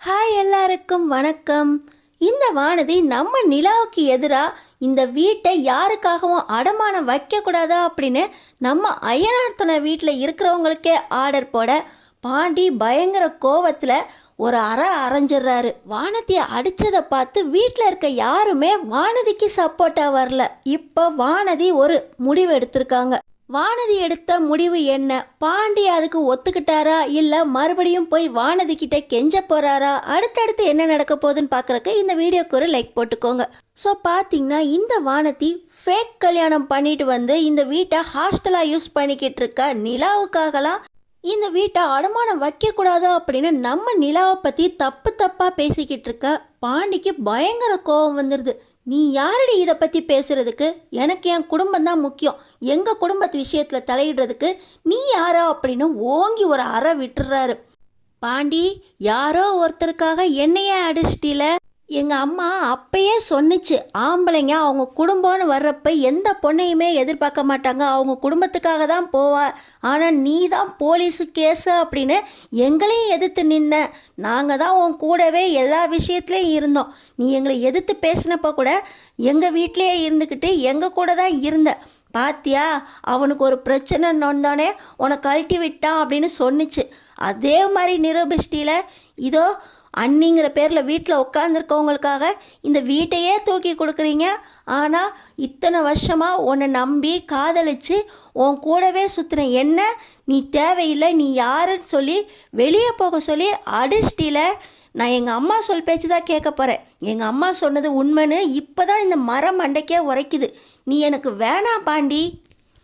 Hi எல்லாருக்கும் வணக்கம். இந்த வானதி நம்ம நிலாவுக்கு எதிராக இந்த வீட்டை யாருக்காகவும் அடமானம் வைக்கக்கூடாதா அப்படின்னு நம்ம ஐயனார் துணை வீட்டில் இருக்கிறவங்களுக்கே ஆர்டர் போட பாண்டி பயங்கர கோவத்தில் ஒரு அரைஞ்சிடுறாரு. வானதியை அடித்ததை பார்த்து வீட்டில் இருக்க யாருமே வானதிக்கு சப்போர்ட்டாக வரல. இப்போ வானதி ஒரு முடிவு எடுத்திருக்காங்க. வானதி எடுத்த முடிவு என்ன? பாண்டி அதுக்கு ஒத்துக்கிட்டாரா இல்லை மறுபடியும் போய் வானதி கிட்ட கெஞ்ச போறாரா? அடுத்தடுத்து என்ன நடக்க போகுதுன்னு பார்க்குறக்கு இந்த வீடியோக்கு ஒரு லைக் போட்டுக்கோங்க. ஸோ பார்த்தீங்கன்னா இந்த வானதி ஃபேக் கல்யாணம் பண்ணிட்டு வந்து இந்த வீட்டை ஹாஸ்டலாக யூஸ் பண்ணிக்கிட்டு இருக்க நிலாவுக்காகலாம் இந்த வீட்டை அடமானம் வைக்கக்கூடாது அப்படின்னு நம்ம நிலாவை பற்றி தப்பாக பேசிக்கிட்டு இருக்க பாண்டிக்கு பயங்கர கோபம் வந்துடுது. நீ யாரடி இதை பற்றி பேசுகிறதுக்கு? எனக்கு என் குடும்பம் தான் முக்கியம். எங்கள் குடும்பத்து விஷயத்தில் தலையிடுறதுக்கு நீ யாரோ அப்படின்னு ஓங்கி ஒரு அறை விட்டுறாரு. பாண்டி, யாரோ ஒருத்தருக்காக என்னையே அடிச்சிட்டில. எங்கள் அம்மா அப்பயே சொன்னிச்சு, ஆம்பளைங்க அவங்க குடும்பம்னு வர்றப்ப எந்த பொண்ணையுமே எதிர்பார்க்க மாட்டாங்க, அவங்க குடும்பத்துக்காக தான் போவா. ஆனால் நீ தான் போலீஸு கேஸு அப்படின்னு எங்களையும் எதிர்த்து நின்ன. நாங்கள் தான் உன் கூடவே எல்லா விஷயத்துலேயும் இருந்தோம். நீ எங்களை எதிர்த்து பேசினப்போ கூட எங்கள் வீட்டிலையே இருந்துக்கிட்டு எங்கள் கூட தான் இருந்த. பாத்தியா, அவனுக்கு ஒரு பிரச்சனை நொந்தோடனே உன்னை கழட்டி விட்டான் அப்படின்னு சொன்னிச்சு. அதே மாதிரி நிரூபிச்சிட்டில. இதோ அண்ணிங்கிற பேரில் வீட்டில் உட்காந்துருக்கவங்களுக்காக இந்த வீட்டையே தூக்கி கொடுக்குறீங்க. ஆனால் இத்தனை வருஷமாக உன்னை நம்பி காதலிச்சு உன் கூடவே சுற்றுன என்ன நீ தேவையில்லை, நீ யாருன்னு சொல்லி வெளியே போக சொல்லி அடிச்சிட்டில. நான் எங்கள் அம்மா சொல் பேச்சு தான் கேட்க போகிறேன். எங்கள் அம்மா சொன்னது உண்மைன்னு இப்போ தான் இந்த மரம் மண்டைக்கே உரைக்குது. நீ எனக்கு வேணாம் பாண்டி.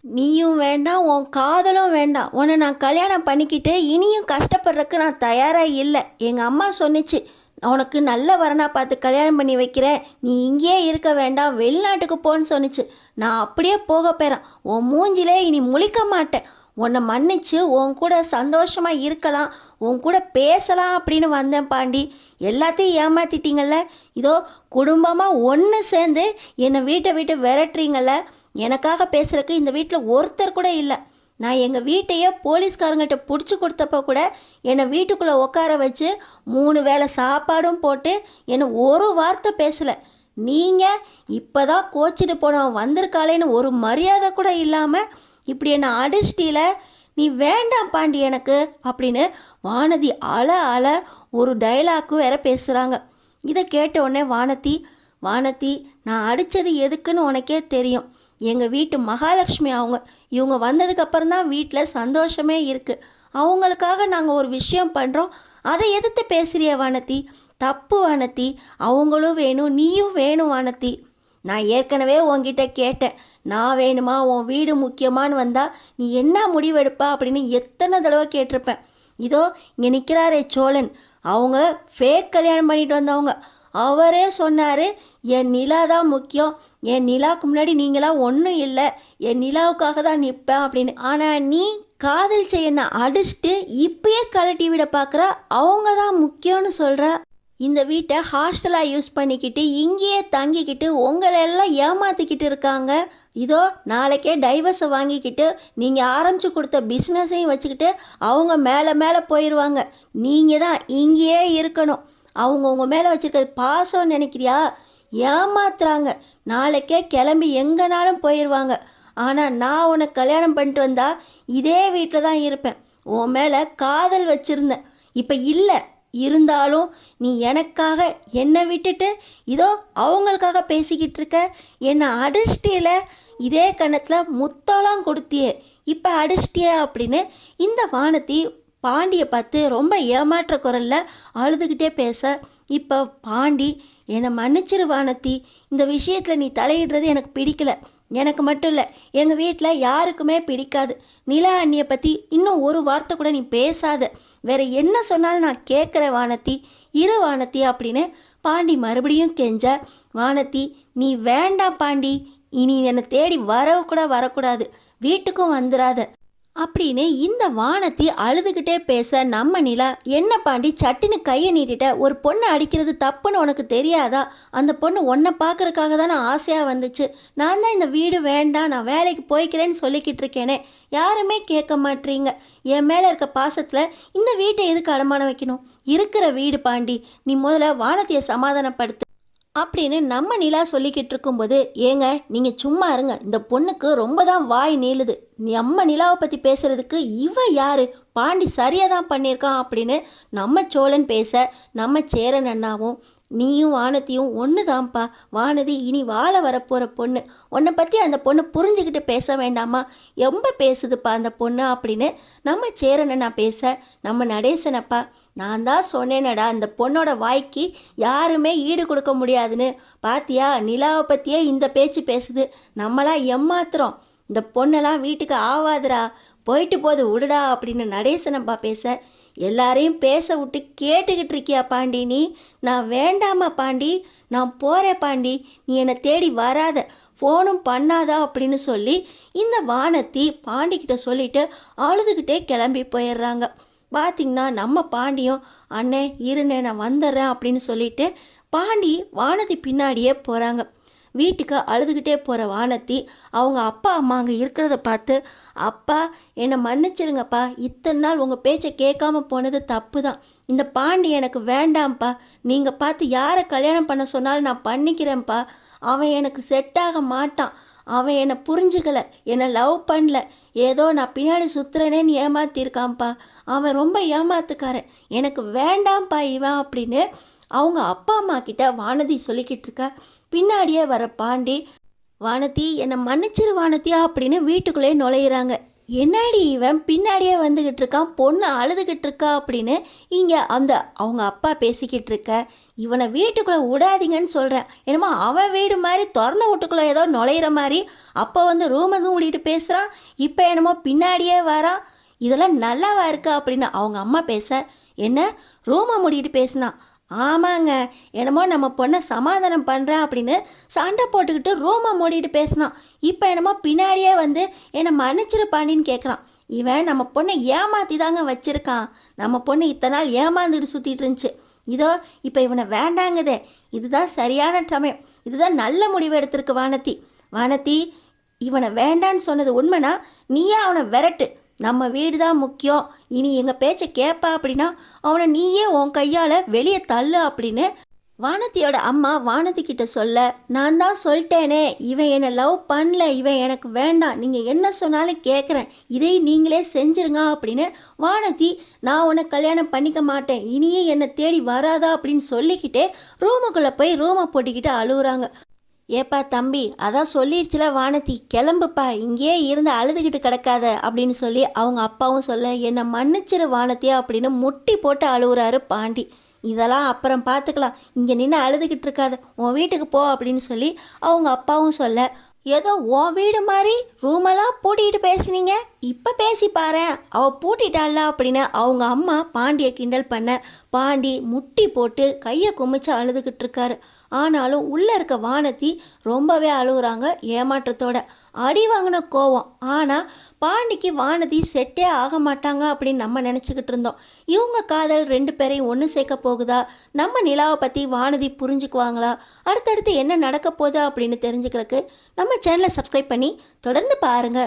நீயும் வேண்டாம், உன் காதலும் வேண்டாம். உன்னை நான் கல்யாணம் பண்ணிக்கிட்டு இனியும் கஷ்டப்படுறதுக்கு நான் தயாராக இல்லை. எங்கள் அம்மா சொன்னிச்சு, உனக்கு நல்ல வரனா பார்த்து கல்யாணம் பண்ணி வைக்கிறேன், நீ இங்கேயே இருக்க வேண்டாம், வெளிநாட்டுக்கு போன்னு சொன்னிச்சு. நான் அப்படியே போக போகிறேன். உன் மூஞ்சிலே இனி முழிக்க மாட்டேன். உன்னை மன்னிச்சு உன் கூட சந்தோஷமாக இருக்கலாம், உன் கூட பேசலாம் அப்படின்னு வந்தேன் பாண்டி. எல்லாத்தையும் ஏமாற்றிட்டீங்கள்ல. இதோ குடும்பமாக ஒன்று சேர்ந்து என்னை வீட்டை விட்டு விரட்டுறீங்கள. எனக்காக பேசுகிறக்கு இந்த வீட்டில் ஒருத்தர் கூட இல்லை. நான் எங்கள் வீட்டையே போலீஸ்காரங்கிட்ட பிடிச்சி கொடுத்தப்போ கூட என்னை வீட்டுக்குள்ளே உட்கார வச்சு 3 வேளை சாப்பாடும் போட்டு என்னை ஒரு வார்த்தை பேசலை. நீங்கள் இப்போ தான் கோச்சிட்டு போனவன் வந்திருக்காளேன்னு ஒரு மரியாதை கூட இல்லாமல் இப்படி என்னை அடிச்சிட்டில. நீ வேண்டாம் பாண்டி எனக்கு அப்படின்னு வானதி அழ ஒரு டைலாக்கு வேற பேசுகிறாங்க. இதை கேட்ட உடனே வானதி, நான் அடித்தது எதுக்குன்னு உனக்கே தெரியும். எங்கள் வீட்டு மகாலட்சுமி இவங்க வந்ததுக்கப்புறம் தான் வீட்டில் சந்தோஷமே இருக்குது. அவங்களுக்காக நாங்கள் ஒரு விஷயம் பண்ணுறோம், அதை எதிர்த்து பேசுகிறிய வானதி? தப்பு வானதி. அவங்களும் வேணும், நீயும் வேணும் வானதி. நான் ஏற்கனவே உன்கிட்ட கேட்டேன், நான் வேணுமா உன் வீடு முக்கியமானு வந்தால் நீ என்ன முடிவெடுப்பா அப்படின்னு எத்தனை தடவை கேட்டிருப்பேன். இதோ இங்கே நிற்கிறாரே சோழன், அவங்க ஃபேக் கல்யாணம் பண்ணிட்டு வந்தவங்க. அவரே சொன்னார், என் நிலா தான் முக்கியம், என் நிலாவுக்கு முன்னாடி நீங்களாம் ஒன்றும் இல்லை, என் நிலாவுக்காக தான் நிற்பேன் அப்படின்னு. ஆனால் நீ காதல் செய்ய அடிச்சுட்டு இப்பயே கழட்டி விட பார்க்குற, அவங்க தான் முக்கியம்னு சொல்கிற. இந்த வீட்டை ஹாஸ்டலாக யூஸ் பண்ணிக்கிட்டு இங்கேயே தங்கிக்கிட்டு உங்களெல்லாம் ஏமாற்றிக்கிட்டு இருக்காங்க. இதோ நாளைக்கே டைவர்ஸை வாங்கிக்கிட்டு நீங்கள் ஆரம்பித்து கொடுத்த பிஸ்னஸையும் வச்சுக்கிட்டு அவங்க மேலே போயிடுவாங்க. நீங்கள் தான் இங்கேயே இருக்கணும். அவங்க உங்கள் மேலே வச்சுருக்கிறது பாசம்னு நினைக்கிறியா? ஏமாத்துறாங்க. நாளைக்கே கிளம்பி எங்கேனாலும் போயிடுவாங்க. ஆனால் நான் உன்னை கல்யாணம் பண்ணிட்டு வந்தால் இதே வீட்டில் தான் இருப்பேன். உன் மேலே காதல் வச்சுருந்தேன், இப்போ இல்லை. இருந்தாலும் நீ எனக்காக என்னை விட்டுட்டு இதோ அவங்களுக்காக பேசிக்கிட்டு இருக்க. என்னை அடிச்சிட்டில, இதே கணத்தில் முத்தம்லாம் கொடுத்தியே, இப்போ அடிச்சிட்டியே அப்படின்னு இந்த வானதி பாண்டியை பார்த்து ரொம்ப ஏமாற்ற குரலில் அழுதுகிட்டே பேச, இப்போ பாண்டி, என்னை மன்னிச்சிரு வானதி, இந்த விஷயத்தில் நீ தலையிடுறது எனக்கு பிடிக்கல. எனக்கு மட்டும் இல்லை, எங்கள் வீட்டில் யாருக்குமே பிடிக்காது. நிலா அண்ணியை பற்றி இன்னும் ஒரு வார்த்தை கூட நீ பேசாத. வேற என்ன சொன்னாலும் நான் கேட்குறேன் வானதி, இரு வானதி அப்படின்னு பாண்டி மறுபடியும் கெஞ்ச, வானதி நீ வேண்டாம் பாண்டி, இனி என்னை தேடி வரவு கூட வரக்கூடாது, வீட்டுக்கும் வந்துடாத அப்படின்னு இந்த வானத்தி அழுதுகிட்டே பேச நம்ம நிலா, என்ன பாண்டி சட்டுன்னு கையை நீட்டிட்ட, ஒரு பொண்ணை அடிக்கிறது தப்புன்னு உனக்கு தெரியாதா? அந்த பொண்ணு உன்னை பார்க்கறக்காக தானே ஆசையாக வந்துச்சு. நான் தான் இந்த வீடு வேண்டாம், நான் வேலைக்கு போய்க்கிறேன்னு சொல்லிக்கிட்டு இருக்கேனே, யாருமே கேட்க மாட்டீங்க. என் மேலே இருக்க பாசத்தில் இந்த வீட்டை எதுக்கு அடமானம் வைக்கணும்? இருக்கிற வீடு பாண்டி, நீ முதல்ல வானத்தியை சமாதானப்படுத்து அப்படின்னு நம்ம நிலா சொல்லிக்கிட்டு இருக்கும்போது, ஏங்க நீங்கள் சும்மா இருங்க, இந்த பொண்ணுக்கு ரொம்ப தான் வாய் நீளுது. நம்ம நிலாவை பற்றி பேசுகிறதுக்கு இவ யாரு? பாண்டி சரியாக தான் பண்ணியிருக்கான் அப்படின்னு நம்ம சோழன் பேச, நம்ம சேரன் அண்ணாவும், நீயும் வானதியும் ஒன்று தான்ப்பா, வானதி இனி வாழ வரப்போகிற பொண்ணு, உன்னை பற்றி அந்த பொண்ணு புரிஞ்சுக்கிட்டு பேச வேண்டாமா? ரொம்ப பேசுதுப்பா அந்த பொண்ணு அப்படின்னு நம்ம சேரனண்ணா பேச, நம்ம நடேசனப்பா, நான் தான் சொன்னேனடா இந்த பொண்ணோட வாய்க்கு யாருமே ஈடு கொடுக்க முடியாதுன்னு, பாத்தியா நிலாவை பற்றியே இந்த பேச்சு பேசுது, நம்மளாம் ஏமாத்துறோம், இந்த பொண்ணெல்லாம் வீட்டுக்கு ஆவாதுடா, போயிட்டு போது விடுடா அப்படின்னு நடேசனப்பா பேச, எல்லாரையும் பேச விட்டு கேட்டுக்கிட்டு இருக்கியா பாண்டி நீ? நான் வேண்டாமா பாண்டி, நான் போகிறேன் பாண்டி, நீ என்னை தேடி வராத, ஃபோனும் பண்ணாதா அப்படின்னு சொல்லி இந்த வானத்தி பாண்டிக்கிட்ட சொல்லிட்டு அழுதுகிட்டே கிளம்பி போயிடுறாங்க. பார்த்திங்கன்னா நம்ம பாண்டியும், அண்ணே இருண்ணே நான் வந்துடுறேன் அப்படின்னு சொல்லிட்டு பாண்டி வானதி பின்னாடியே போகிறாங்க. வீட்டுக்கு அழுதுகிட்டே போகிற வானத்தி அவங்க அப்பா அம்மா அங்கே இருக்கிறத பார்த்து, அப்பா என்னை மன்னிச்சிருங்கப்பா, இத்தனை நாள் உங்கள் பேச்சை கேட்காம போனது தப்பு தான், இந்த பாண்டி எனக்கு வேண்டாம்ப்பா, நீங்கள் பார்த்து யாரை கல்யாணம் பண்ண சொன்னாலும் நான் பண்ணிக்கிறேன்ப்பா, அவன் எனக்கு செட் ஆக மாட்டான், அவன் என்னை புரிஞ்சுக்கலை, என்னை லவ் பண்ணல, ஏதோ நான் பின்னாடி சுற்றுறேனேன்னு ஏமாத்திருக்கான்ப்பா, அவன் ரொம்ப ஏமாத்துக்காரன், எனக்கு வேண்டாம்ப்பா இவன் அப்படின்னு அவங்க அப்பா அம்மா கிட்ட வானதி சொல்லிக்கிட்டு இருக்க. பின்னாடியே வர பாண்டி, வானதி என்னை மன்னிச்சிரு வானதியா அப்படின்னு வீட்டுக்குள்ளே நுழையிறாங்க. என்னடி இவன் பின்னாடியே வந்துக்கிட்டு இருக்கான், பொண்ணு அழுதுகிட்டு இருக்கா அப்படின்னு இங்கே அந்த அவங்க அப்பா பேசிக்கிட்டு இருக்க. இவனை வீட்டுக்குள்ளே விடாதீங்கன்னு சொல்கிறேன், என்னமோ அவன் வீடு மாதிரி திறந்த வீட்டுக்குள்ளே ஏதோ நுழையிற மாதிரி, அப்போ வந்து ரூமை மூடிட்டு பேசுகிறான், இப்போ என்னமோ பின்னாடியே வரான், இதெல்லாம் நல்லாவா இருக்கா அப்படின்னு அவங்க அம்மா பேச, என்ன ரூமை மூடிட்டு பேசினான்? ஆமாங்க, என்னமோ நம்ம பொண்ணை சமாதானம் பண்ணுறேன் அப்படின்னு சண்டை போட்டுக்கிட்டு ரூமை மூடிட்டு பேசினான், இப்போ என்னமோ பின்னாடியே வந்து என்னை மன்னிச்சிரு பாண்டின்னு கேட்குறான். இவன் நம்ம பொண்ணை ஏமாற்றி தாங்க வச்சுருக்கான், நம்ம பொண்ணு இத்தனை நாள் ஏமாந்துட்டு சுற்றிட்டு இருந்துச்சு, இதோ இப்போ இவனை வேண்டாங்குதே, இதுதான் சரியான சமயம், இதுதான் நல்ல முடிவு எடுத்திருக்கு வானதி. வானதி இவனை வேண்டான்னு சொன்னது உண்மைனா நீயே அவனை விரட்டு, நம்ம வீடு தான் முக்கியம், இனி எங்கள் பேச்சை கேட்பா அப்படின்னா அவனை நீயே உன் கையால் வெளியே தள்ளு அப்படின்னு வானதியோட அம்மா வானதி கிட்ட சொல்ல, நான் தான் சொல்லிட்டேனே இவன் என்னை லவ் பண்ணல, இவன் எனக்கு வேண்டாம், நீங்கள் என்ன சொன்னாலும் கேட்குறேன், இதை நீங்களே செஞ்சுருங்க அப்படின்னு வானதி, நான் உன்னை கல்யாணம் பண்ணிக்க மாட்டேன், இனியே என்னை தேடி வராதா அப்படின்னு சொல்லிக்கிட்டே ரூமுக்குள்ளே போய் ரூமை போட்டிக்கிட்டு அழுகுறாங்க. ஏப்பா தம்பி, அதான் சொல்லிடுச்சுல வானதி, கிளம்புப்பா, இங்கேயே இருந்து அழுதுகிட்டு கிடக்காத அப்படின்னு சொல்லி அவங்க அப்பாவும் சொல்ல, என்னை மன்னிச்சிரு வானத்தியா அப்படின்னு முட்டி போட்டு அழுகுறாரு பாண்டி. இதெல்லாம் அப்புறம் பார்த்துக்கலாம், இங்கே நின்று அழுதுகிட்டு இருக்காத, உன் வீட்டுக்கு போ அப்படின்னு சொல்லி அவங்க அப்பாவும் சொல்ல, ஏதோ உன் வீடு மாதிரி ரூமெல்லாம் பூட்டிக்கிட்டு பேசுனீங்க, இப்போ பேசி பாரு அவள் பூட்டிட்டாளா அப்படின்னு அவங்க அம்மா பாண்டியை கிண்டல் பண்ண, பாண்டி முட்டி போட்டு கையை குமிச்சு அழுதுகிட்டு இருக்காரு. ஆனாலும் உள்ளே இருக்க வானதி ரொம்பவே அழுகுறாங்க ஏமாற்றத்தோட. அடி வாங்கின கோவம், ஆனால் பாண்டிக்கு வானதி செட்டே ஆக மாட்டாங்க அப்படின்னு நம்ம நினச்சிக்கிட்டு இருந்தோம். இவங்க காதல் ரெண்டு பேரையும் ஒன்று சேர்க்க போகுதா? நம்ம நிலாவை பற்றி வானதி புரிஞ்சுக்குவாங்களா? அடுத்தடுத்து என்ன நடக்க போகுதா அப்படின்னு தெரிஞ்சுக்கிறதுக்கு நம்ம சேனலை சப்ஸ்கிரைப் பண்ணி தொடர்ந்து பாருங்கள்.